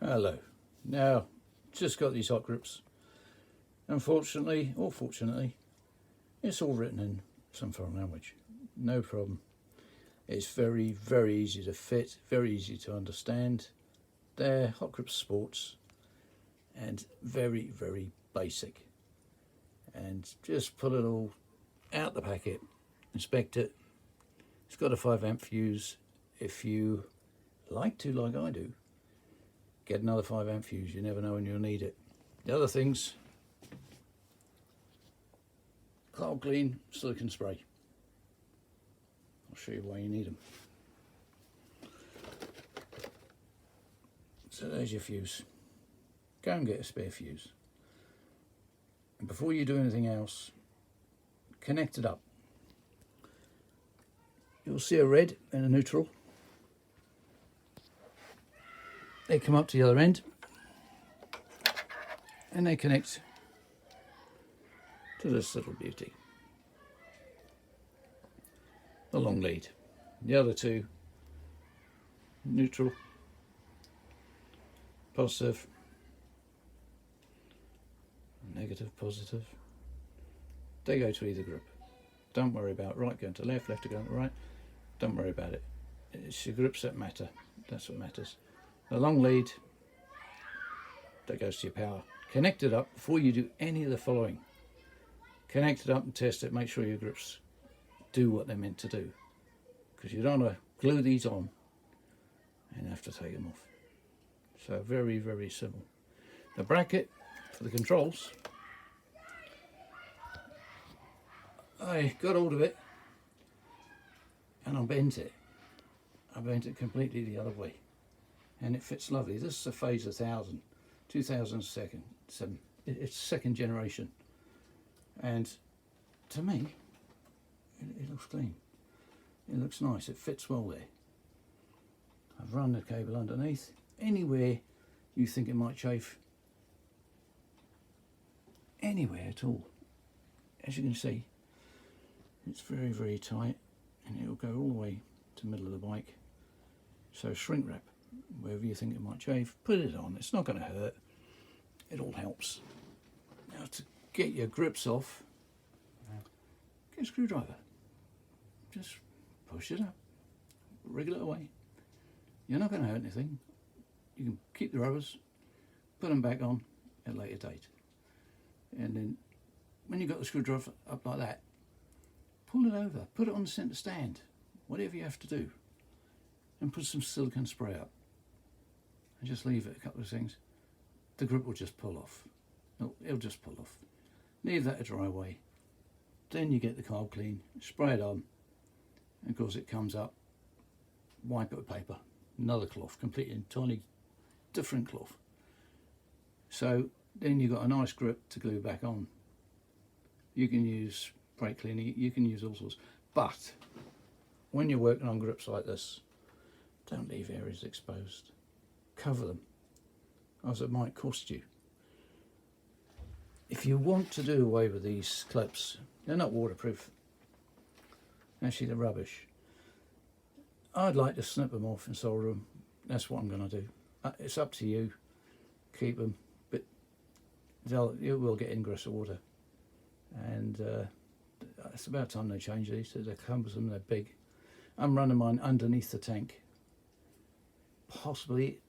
Hello. Now, just got these HotGrips. Unfortunately, or fortunately, it's all written in some foreign language. No problem. It's very, very easy to fit, very easy to understand. They're HotGrips Sports and very, very basic. And just pull it all out the packet, inspect it. It's got a 5 amp fuse. If you like I do, get another 5 amp fuse. You never know when you'll need it. The other things, Cloud Clean silicone spray. I'll show you why you need them. So there's your fuse. Go and get a spare fuse. And before you do anything else, connect it up. You'll see a red and a neutral. They come up to the other end and they connect to this little beauty, the long lead. The other two, neutral, positive, negative, positive, they go to either grip. Don't worry about right going to left, left to go to right. Don't worry about it. It's your grips that matter. That's what matters. The long lead, that goes to your power. Connect it up before you do any of the following. Connect it up and test it. Make sure your grips do what they're meant to do. Because you don't want to glue these on and have to take them off. So very, very simple. The bracket for the controls, I got hold of it and I bent it. I bent it completely the other way. And it fits lovely. This is a Phase 1000, 2007. It's second generation. And to me, it looks clean. It looks nice. It fits well there. I've run the cable underneath. Anywhere you think it might chafe, anywhere at all. As you can see, it's very, very tight and it'll go all the way to the middle of the bike. So shrink wrap. Wherever you think it might chafe, put it on. It's not going to hurt. It all helps. Now to get your grips off, get a screwdriver. Just push it up, wriggle it away. You're not going to hurt anything. You can keep the rubbers, put them back on at a later date. And then when you've got the screwdriver up like that, pull it over, put it on the centre stand, whatever you have to do, and put some silicone spray up. And just leave it a couple of things. The grip will just pull off. It'll just pull off. Leave that to dry away. Then you get the Cloud Clean, spray it on, and of course it comes up, wipe it with paper, another cloth, completely entirely different cloth. So then you've got a nice grip to glue back on. You can use brake cleaning, you can use all sorts. But when you're working on grips like this, don't leave areas exposed. Cover them, as it might cost you. If you want to do away with these clips, they're not waterproof. Actually, they're rubbish. I'd like to snip them off and solder them. That's what I'm going to do. It's up to you. Keep them, but you will get ingress of water. And it's about time they change these. They're cumbersome, they're big. I'm running mine underneath the tank. Possibly,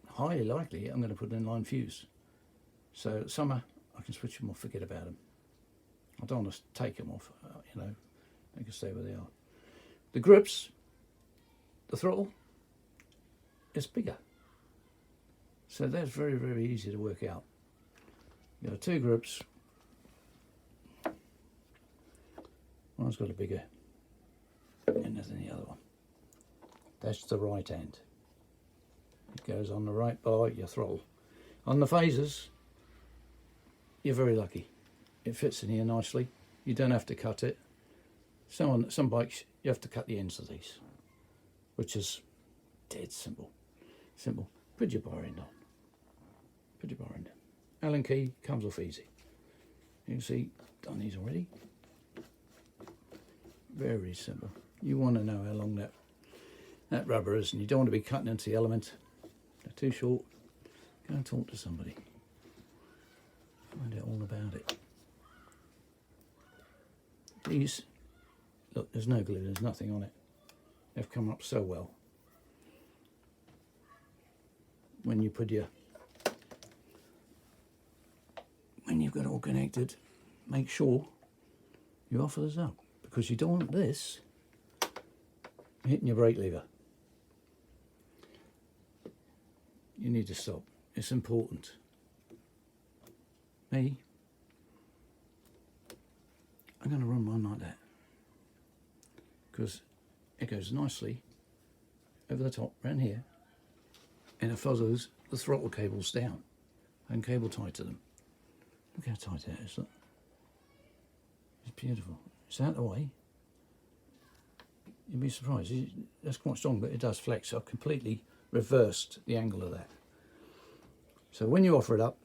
highly likely, I'm going to put an inline fuse. So summer, I can switch them off, forget about them. I don't want to take them off, you know, they can stay where they are. The grips, the throttle, is bigger. So that's very, very easy to work out. You have two grips. One's got a bigger end than the other one. That's the right end. It goes on the right bar, your throttle. On the phasers, you're very lucky. It fits in here nicely. You don't have to cut it. Some bikes, you have to cut the ends of these, which is dead simple. Simple. Put your bar end on. Put your bar end in. Allen key comes off easy. You can see, done these already. Very simple. You want to know how long that rubber is, and you don't want to be cutting into the element. They're too short. Go and talk to somebody. Find out all about it. These, look, there's no glue, there's nothing on it. They've come up so well. When you put your, when you've got it all connected, make sure you offer this up, because you don't want this hitting your brake lever. You need to stop. It's important. Me, I'm going to run mine like that, because it goes nicely over the top, around here, and it follows the throttle cables down and cable tied to them. Look how tight that is, look. It's beautiful. It's out of the way. You'd be surprised. That's quite strong, but it does flex. So I've completely reversed the angle of that. So when you offer it up,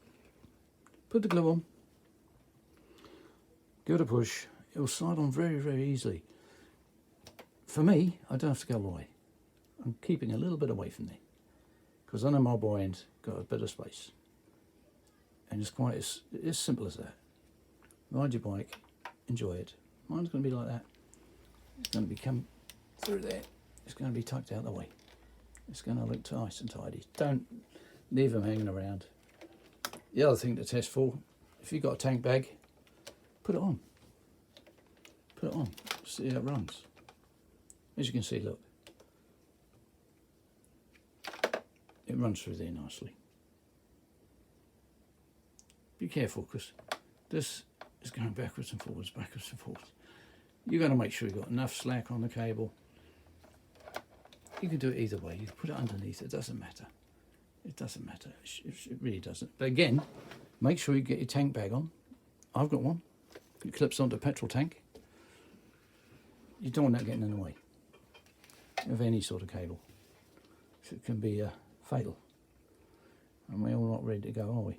put the glue on, give it a push. It will slide on very, very easily. For me, I don't have to go all the way. I'm keeping a little bit away from there, because I know my boy end's got a bit of space. And it's quite as simple as that. Ride your bike, enjoy it. Mine's going to be like that. It's going to come through there. It's going to be tucked out the way. It's going to look nice and tidy. Don't leave them hanging around. The other thing to test for, if you've got a tank bag, put it on. Put it on. See how it runs. As you can see, look. It runs through there nicely. Be careful, because this is going backwards and forwards, backwards and forwards. You've got to make sure you've got enough slack on the cable. You can do it either way. You can put it underneath. It doesn't matter. It doesn't matter. It really doesn't. But again, make sure you get your tank bag on. I've got one. It clips onto a petrol tank. You don't want that getting in the way of any sort of cable. It can be fatal. And we're all not ready to go, are we?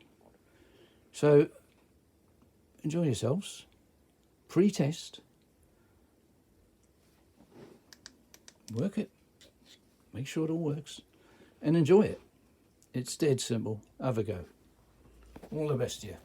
So, enjoy yourselves. Pre-test. Work it. Make sure it all works. And enjoy it. It's dead simple. Have a go. All the best to you.